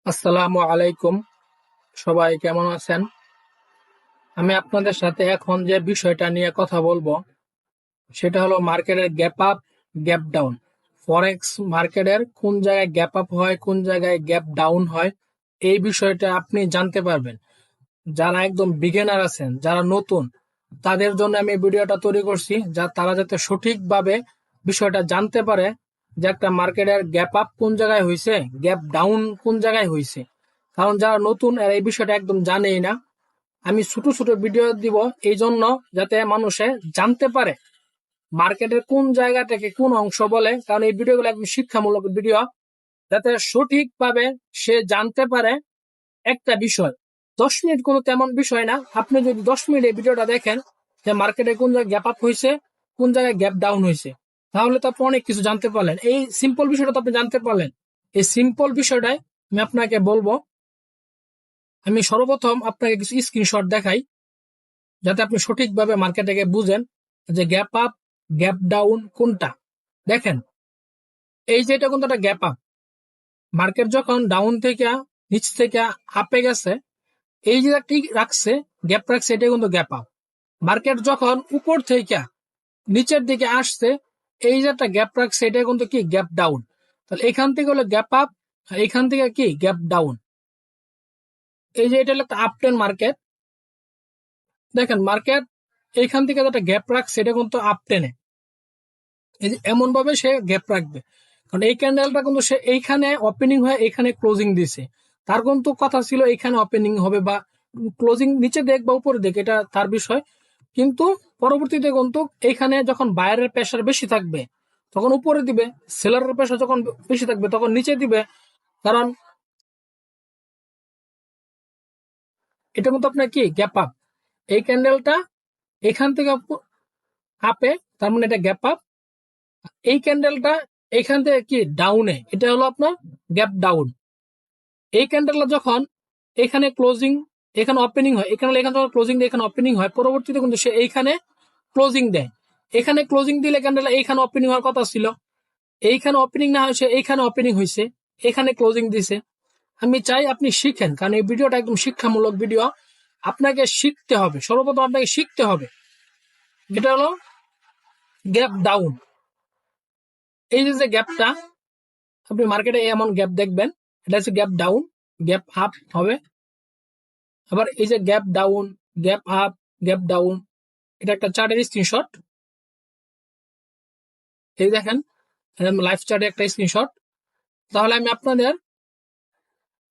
আসসালামু আলাইকুম। সবাই কেমন আছেন? আমি আপনাদের সাথে এখন যে বিষয়টা নিয়ে কথা বলবো সেটা হলো মার্কেটের গ্যাপ আপ, গ্যাপ ডাউন। ফরেক্স মার্কেটের কোন জায়গায় গ্যাপ আপ হয়, কোন জায়গায় গ্যাপ ডাউন হয়, এই বিষয়টা আপনি জানতে পারবেন। যারা একদম বিগিনার আছেন, যারা নতুন, তাদের জন্য আমি ভিডিওটা তৈরি করছি, তারা যাতে সঠিকভাবে বিষয়টা জানতে পারে যে একটা মার্কেটের গ্যাপ আপ কোন জায়গায় হয়েছে, গ্যাপ ডাউন কোন জায়গায় হয়েছে। কারণ যারা নতুন এরা এই বিষয়টা একদম জানেই না। আমি ছোট ছোট ভিডিও দিব এই জন্য যাতে মানুষে জানতে পারে মার্কেটের কোন জায়গা থেকে কোন অংশ বলে। কারণ এই ভিডিওগুলো একদম শিক্ষামূলক ভিডিও, যাতে সঠিকভাবে সে জানতে পারে একটা বিষয়। 10 মিনিট কোনো তেমন বিষয় না। আপনি যদি 10 মিনিট এই ভিডিওটা দেখেন যে মার্কেটে কোন জায়গায় গ্যাপ আপ হয়েছে, কোন জায়গায় গ্যাপ ডাউন হয়েছে, তাহলে তো আপনি অনেক কিছু জানতে পারলেন। এই সিম্পল বিষয়টা তো আপনি জানতে পারলেন। এই সিম্পল বিষয়টাই আমি আপনাকে বলবো। আমি সর্বপ্রথম আপনাকে কিছু স্ক্রিনশট দেখাই যাতে আপনি সঠিকভাবে মার্কেটটাকে বুঝেন যে গ্যাপ আপ, গ্যাপ ডাউন কোনটা। দেখেন, এই যে এটা কিন্তু একটা গ্যাপ আপ। মার্কেট যখন ডাউন থেকে, নিচ থেকে আপে গেছে, এই যে ঠিক রাখছে, গ্যাপ রাখছে, এটা কিন্তু গ্যাপ আপ। মার্কেট যখন উপর থেকে নিচের দিকে আসছে, এই যে একটা গ্যাপ রাখছে, এটা কিন্তু কি গ্যাপ ডাউন। তাহলে এখান থেকে হলো গ্যাপ আপ, আর এখান থেকে কি গ্যাপ ডাউন। এই যে এটা হলো একটা আপ ট্রেন্ড মার্কেট। দেখেন মার্কেট এইখান থেকে একটা গ্যাপ রাখছে, এটা কিন্তু আপ টেনে এই যে এমন ভাবে সে গ্যাপ রাখবে। কারণ এই ক্যান্ডেলটা কিন্তু সে এইখানে ওপেনিং হয়ে এখানে ক্লোজিং দিছে। তার কিন্তু কথা ছিল এইখানে ওপেনিং হবে বা ক্লোজিং নিচে দেখ বা উপরে দেখ, এটা তার বিষয়। কিন্তু পরবর্তীতে কিন্তু এইখানে যখন বায়ারের প্রেশার বেশি থাকবে তখন উপরে দিবে, সেলারের প্রেশার যখন বেশি থাকবে তখন নিচে দিবে। কারণ এটা কিন্তু আপনার কি গ্যাপ আপ। এই ক্যান্ডেলটা এখান থেকে আপে, তার মানে এটা গ্যাপ আপ। এই ক্যান্ডেলটা এখান থেকে কি ডাউনে, এটা হলো আপনার গ্যাপ ডাউন। এই ক্যান্ডেলটা যখন এখানে ক্লোজিং, এখানে ওপেনিং হয়, এখানে যখন ক্লোজিং দিয়ে এখানে ওপেনিং হয়, পরবর্তীতে কিন্তু সে এইখানে ক্লোজিং দেয়। এখানে ক্লোজিং দিলে ক্যান্ডেল এইখানে ওপেনিং হওয়ার কথা ছিল, এইখানে ওপেনিং না হয়েছে, এইখানে ওপেনিং হয়েছে, এখানে ক্লোজিং দিছে। আমি চাই আপনি শিখেন, কারণ এই ভিডিওটা একদম শিক্ষামূলক ভিডিও। আপনাকে শিখতে হবে, সর্বপ্রথম আপনাকে শিখতে হবে। এটা হলো গ্যাপ ডাউন। এই যে গ্যাপটা আপনি মার্কেটে এমন গ্যাপ দেখবেন, এটা হচ্ছে গ্যাপ ডাউন। গ্যাপ আপ হবে, আবার এই যে gap down, gap up, gap down. এটা একটা চার্টের স্ক্রিনশট। এই দেখেন লাইভ চার্টে একটা স্ক্রিনশট। তাহলে আমি আপনাদের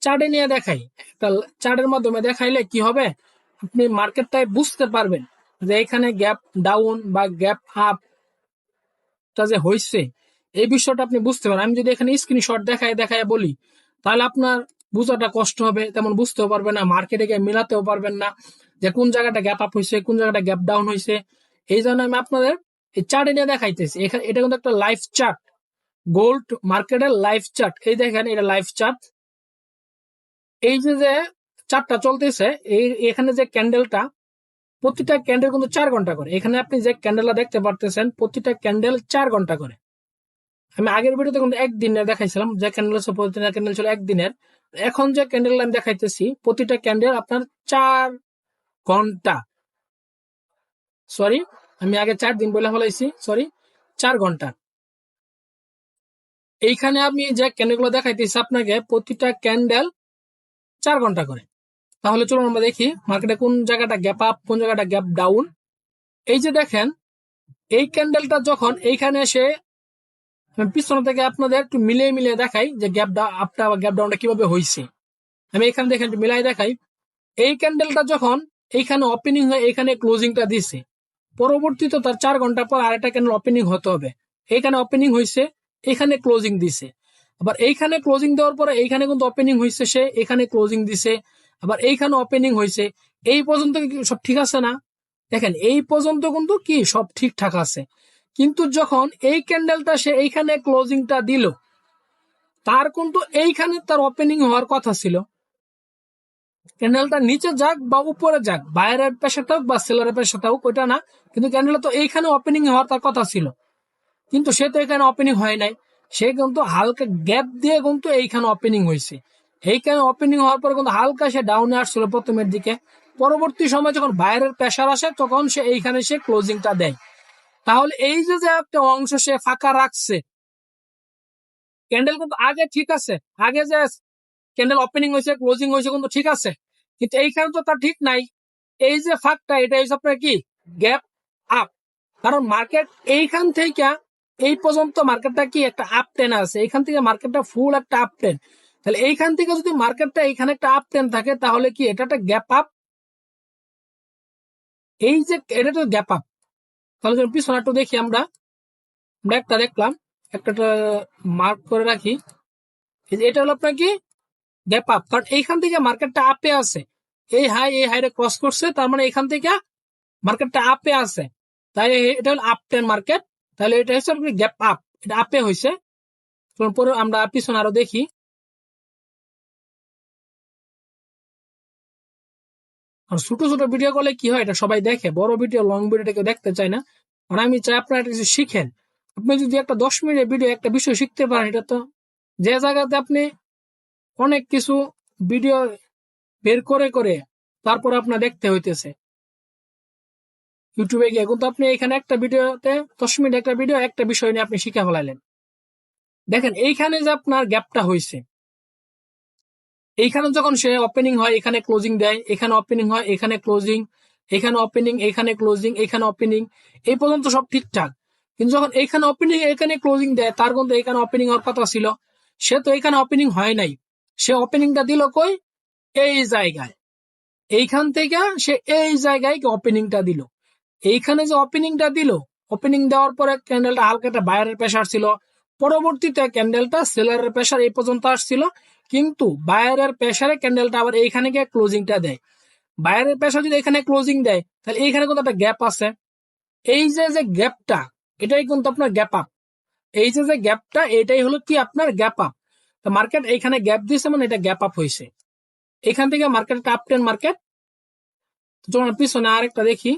চার্টে নিয়ে দেখাই। একটা চার্টের মাধ্যমে দেখাইলে কি হবে, আপনি মার্কেটটাই বুঝতে পারবেন যে এখানে গ্যাপ ডাউন বা গ্যাপ আপ যে হয়েছে, এই বিষয়টা আপনি বুঝতে পারেন। আমি যদি এখানে স্ক্রিনশট দেখায় দেখায় বলি, তাহলে আপনার বোঝাটা কষ্ট হবে, তেমন বুঝতেও পারবেন না, মার্কেটে গিয়ে মিলাতেও পারবেন না যে কোন জায়গাটা গ্যাপ আপ হয়েছে, কোন জায়গাটা গ্যাপ ডাউন হয়েছে। এই জন্য আমি আপনাদের এই চার্টে নিয়ে দেখাইতেছি। এখানে এটা কিন্তু একটা লাইভ চার্ট, গোল্ড মার্কেটের লাইভ চার্ট। এই দেখেন এটা লাইভ চার্ট। এই যে চার্টটা চলতেছে, এই এখানে যে ক্যান্ডেলটা, প্রতিটা ক্যান্ডেল কিন্তু 4 ঘন্টা করে। এখানে আপনি যে ক্যান্ডেলটা দেখতে পারতেছেন, প্রতিটা ক্যান্ডেল 4 ঘন্টা করে। আমি আগের ভিডিওতে কিন্তু একদিনের দেখাইছিলাম, যে ক্যান্ডেল প্রতিটা ক্যান্ডেল ছিল একদিনের। এখন যে ক্যান্ডেল আমি দেখাইতেছি, প্রতিটা ক্যান্ডেল আপনার 4 ঘন্টা। সরি, আমি আগে 4 দিন বলে ফেলাইছি, সরি, 4 ঘন্টা। এইখানে আমি যে ক্যান্ডেলগুলো দেখাইতেছি আপনাকে, প্রতিটা ক্যান্ডেল 4 ঘন্টা করে। তাহলে চলুন আমরা দেখি মার্কেটে কোন জায়গাটা গ্যাপ আপ, কোন জায়গাটা গ্যাপ ডাউন। এই যে দেখেন, এই ক্যান্ডেলটা যখন এইখানে এসে, আমি পিছন থেকে আপনাদের একটু মিলিয়ে মিলিয়ে দেখাই যে গ্যাপ আপটা বা গ্যাপ ডাউনটা কিভাবে হয়েছে। আমি এখানে দেখেন একটু মিলাই দেখাই। এই ক্যান্ডেলটা যখন এইখানে ওপেনিং হয়ে এখানে ক্লোজিংটা দিছে, পরবর্তীতে তার 4 ঘন্টা পর আরেকটা ক্যান্ডেল ওপেনিং হতে হবে। এইখানে ওপেনিং হয়েছে, এখানে ক্লোজিং দিছে। আবার এইখানে ক্লোজিং দেওয়ার পরে এইখানে কিন্তু ওপেনিং হয়েছে, সে এখানে ক্লোজিং দিছে। আবার এইখানে ওপেনিং হয়েছে। এই পর্যন্ত কি সব ঠিক আছে না? দেখেন এই পর্যন্ত কিন্তু কি সব ঠিকঠাক আছে। কিন্তু যখন এই ক্যান্ডেলটা সে এইখানে ক্লোজিংটা দিল, তার কিন্তু এইখানে তার ওপেনিং হওয়ার কথা ছিল। ক্যান্ডেলটা নিচে যাক বা উপরে যাক, বাইরের পেশাটা হোক বা সেলারের পেশাটা হোক, ওইটা না। কিন্তু ক্যান্ডেল তো এইখানে ওপেনিং হওয়ার তার কথা ছিল, কিন্তু সে তো এখানে ওপেনিং হয় নাই। সে কিন্তু হালকা গ্যাপ দিয়ে কিন্তু এইখানে ওপেনিং হয়েছে। এইখানে ওপেনিং হওয়ার পর কিন্তু হালকা সে ডাউনে আসছিল প্রথমের দিকে, পরবর্তী সময় যখন বাইরের প্রেসার আসে তখন সে এইখানে সে ক্লোজিংটা দেয়। তাহলে এই যে একটা অংশ সে ফাঁকা রাখছে, ক্যান্ডেল কিন্তু আগে ঠিক আছে, আগে যে ক্যান্ডেল ওপেনিং হয়েছে ক্লোজিং হয়েছে কিন্তু ঠিক আছে, কিন্তু এইখানে তো তার ঠিক নাই। এই যে ফাঁকটা, এটা হচ্ছে আপনার কি গ্যাপ আপ। কারণ মার্কেট এইখান থেকে এই পর্যন্ত মার্কেটটা কি একটা আপ টেন আছে, এইখান থেকে মার্কেটটা ফুল একটা আপ টেন। তাহলে এইখান থেকে যদি মার্কেটটা এইখানে একটা আপ টেন থাকে তাহলে কি এটা একটা গ্যাপ আপ, এই যে এটা তো গ্যাপ আপ। তাহলে যখন পিছনে একটু দেখি আমরা একটা দেখলাম, একটা মার্ক করে রাখি, এটা হলো আপনার কি গ্যাপ আপ। কারণ এইখান থেকে মার্কেটটা আপে আছে, এই হাইরে ক্রস করছে, তার মানে এখান থেকে মার্কেটটা আপে আছে, তাই এটা হলো আপ টেন মার্কেট। তাহলে এটা হচ্ছে গ্যাপ আপ, এটা আপে হয়েছে। পরে আমরা পিছনে আরো দেখি। আর ছোট ছোট ভিডিও করলে কি হয়, এটা সবাই দেখে, বড় ভিডিও লং ভিডিওটা কেউ দেখতে চায় না। আর আমি চাই আপনারা একটা কিছু শিখেন। আপনি যদি একটা 10 মিনিটের ভিডিও একটা বিষয় শিখতে পারেন, এটা তো যে জায়গাতে আপনি অনেক কিছু ভিডিও বের করে করে তারপর আপনার দেখতে হইতেছে ইউটিউবে গিয়ে, কিন্তু আপনি এখানে একটা ভিডিওতে 10 মিনিট একটা ভিডিও একটা বিষয় নিয়ে আপনি শিখে ফেলাইলেন। দেখেন এইখানে যে আপনার গ্যাপটা হয়েছে, এইখানে যখন সে ওপেনিং হয় এখানে ক্লোজিং দেয়, এখানে ওপেনিং হয় এখানে ক্লোজিং, এখানে ওপেনিং এখানে ক্লোজিং, এখানে ওপেনিং, এই পর্যন্ত সব ঠিকঠাক। কিন্তু যখন এইখানে ওপেনিং এখানে ক্লোজিং দেয়, তার কিন্তু এখানে ওপেনিং হওয়ার কথা ছিল, সে তো এখানে ওপেনিং হয় নাই। সে ওপেনিংটা দিল কই, এই জায়গায়, এইখান থেকে সে এই জায়গায় ওপেনিংটা দিল। এইখানে যে ওপেনিংটা দিল, ওপেনিং দেওয়ার পরে ক্যান্ডেলটা হালকা একটা বায়ারের প্রেসার ছিল, পরবর্তীতে ক্যান্ডেলটা সেলারের প্রেসার এই পর্যন্ত আসছিল, কিন্তু বায়ারের প্রেসারে ক্যান্ডেলটা আবার এইখানে গিয়ে ক্লোজিংটা দেয়। বায়ারের প্রেসার যদি এখানে ক্লোজিং দেয় তাহলে এইখানে কিন্তু একটা গ্যাপ আছে, এই যে গ্যাপটা, এটাই কিন্তু আপনার গ্যাপ আপ। এই যে গ্যাপটা, এটাই হলো কি আপনার গ্যাপ আপ। মার্কেট এইখানে গ্যাপ দিয়েছে মানে এটা গ্যাপ আপ হয়েছে, এখান থেকে মার্কেট আপ টেন মার্কেট। যখন পিছনে আরেকটা দেখি,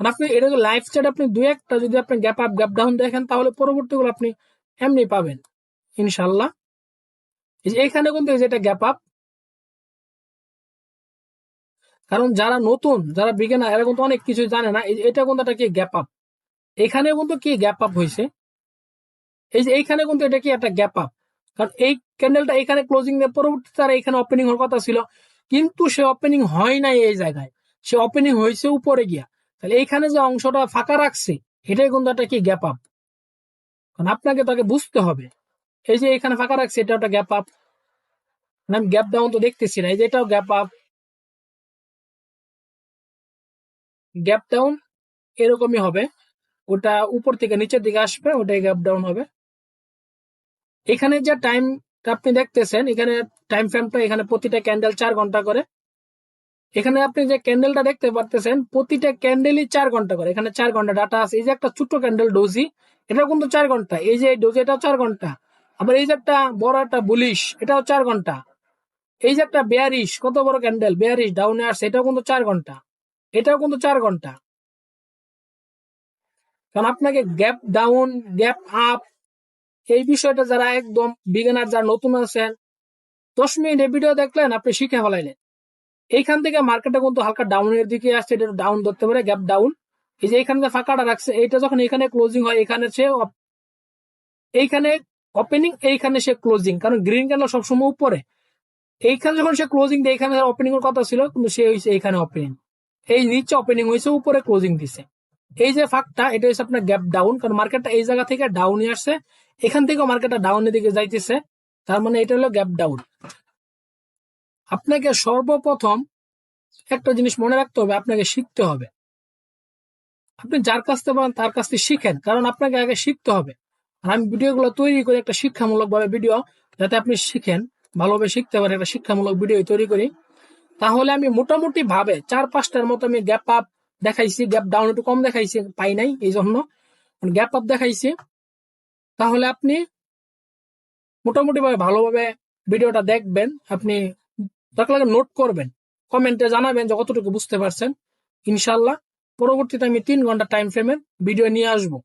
আপনি এটা লাইভ চ্যাট আপনি দুই একটা যদি আপনি গ্যাপ আপ গ্যাপ ডাউন দেখেন তাহলে পরবর্তীগুলো আপনি এমনি পাবেন ইনশাল্লাহ। এখানে কিন্তু যেটা গ্যাপ আপ, কারণ যারা নতুন যারা বিগিনার এরা কিন্তু অনেক কিছু জানে না, এটা কিন্তু একটা কি গ্যাপ আপ, এখানে কিন্তু কি গ্যাপ আপ হয়েছে, এই যে এইখানে কিন্তু এটা কি একটা গ্যাপ আপ। কারণ এই ক্যান্ডেলটা এখানে ক্লোজিং দিয়ে পরবর্তী তারা এখানে ওপেনিং হওয়ার কথা ছিল, কিন্তু সে ওপেনিং হয় নাই এই জায়গায়, সে ওপেনিং হয়েছে উপরে গিয়া। তাহলে এইখানে যে অংশটা ফাঁকা রাখছে এটাই কিন্তু একটা কি গ্যাপ আপ। কারণ আপনাকে তাকে বুঝতে হবে, এই যে এখানে ফাঁকা রাখছে এটা একটা গ্যাপ আপ, আমি গ্যাপ ডাউন তো দেখতেছি না, এই যে এটাও গ্যাপ আপ, গ্যাপ ডাউন এরকমই হবে, ওটা উপর থেকে নিচের দিকে আসবে, ওটাই গ্যাপ ডাউন হবে। এখানে যে টাইম আপনি দেখতেছেন, এখানে টাইম ফ্রেমটা এখানে প্রতিটা ক্যান্ডেল 4 ঘন্টা করে, এখানে আপনি যে ক্যান্ডেলটা দেখতে পারতেছেন প্রতিটা ক্যান্ডেলই 4 ঘন্টা করে, এখানে 4 ঘন্টা ডাটা আছে। এই যে একটা ছোট্ট ক্যান্ডেল ডোজি, এটাও কিন্তু 4 ঘন্টা, এই যে ডোজি এটাও 4 ঘন্টা, আবার এই যে একটা বড় একটা বুলিশ এটাও 4 ঘন্টা, এই যে একটা বেয়ারিশ কত বড় ক্যান্ডেল বেয়ারিশ ডাউনে আসছে এটাও কিন্তু 4 ঘন্টা, এটাও কিন্তু 4 ঘন্টা। কারণ আপনাকে গ্যাপ ডাউন গ্যাপ আপ এই বিষয়টা যারা একদম বিগিনার যারা নতুন আছেন 10 মিনিট এই ভিডিও দেখলেন আপনি শিখে ফেলাইলেন। এইখান থেকে মার্কেটটা কিন্তু হালকা ডাউনের দিকে আসছে, এটা ডাউন ধরতে পারে গ্যাপ ডাউন। এই যে এখানে যে ফাঁকাটা রাখছে এটা যখন এখানে ক্লোজিং হয় এখানে সে এইখানে ওপেনিং, এইখানে সে ক্লোজিং, কারণ গ্রিন ক্যান্ডেল সবসময় উপরে, এইখানে যখন সে ক্লোজিং দেয় এখানে ওপেনিং এর কথা ছিল কিন্তু সে হয়েছে এইখানে ওপেনিং, এই নিচে ওপেনিং হয়েছে উপরে ক্লোজিং দিছে। এই যে ফাঁকটা এটা হচ্ছে আপনার গ্যাপ ডাউন, কারণ মার্কেটটা এই জায়গা থেকে ডাউনে আসছে, এখান থেকে মার্কেটটা ডাউনের দিকে যাইতেছে, তার মানে এটা হলো গ্যাপ ডাউন। আপনাকে সর্বপ্রথম একটা জিনিস মনে রাখতে হবে, আপনাকে শিখতে হবে। আপনি যার কাছ থেকে পারেন তার কাছ থেকে শিখেন, কারণ আপনাকে আগে শিখতে হবে। আর আমি ভিডিওগুলো তৈরি করি একটা শিক্ষামূলক ভাবে ভিডিও, যাতে আপনি শিখেন, ভালোভাবে শিখতে পারেন, একটা শিক্ষামূলক ভিডিও তৈরি করি। তাহলে আমি মোটামুটি ভাবে 4-5টার মতো আমি গ্যাপ আপ দেখাইছি, গ্যাপ ডাউন একটু কম দেখাইছি পাই নাই এই জন্য, গ্যাপ আপ দেখাইছি। তাহলে আপনি মোটামুটি ভাবে ভালোভাবে ভিডিওটা দেখবেন, আপনি দরকার লাগে নোট করবেন, কমেন্টে জানাবেন যে কতটুকু বুঝতে পারছেন। ইনশাল্লাহ পরবর্তীতে আমি 3 ঘন্টা টাইম ফ্রেমের ভিডিও নিয়ে আসবো।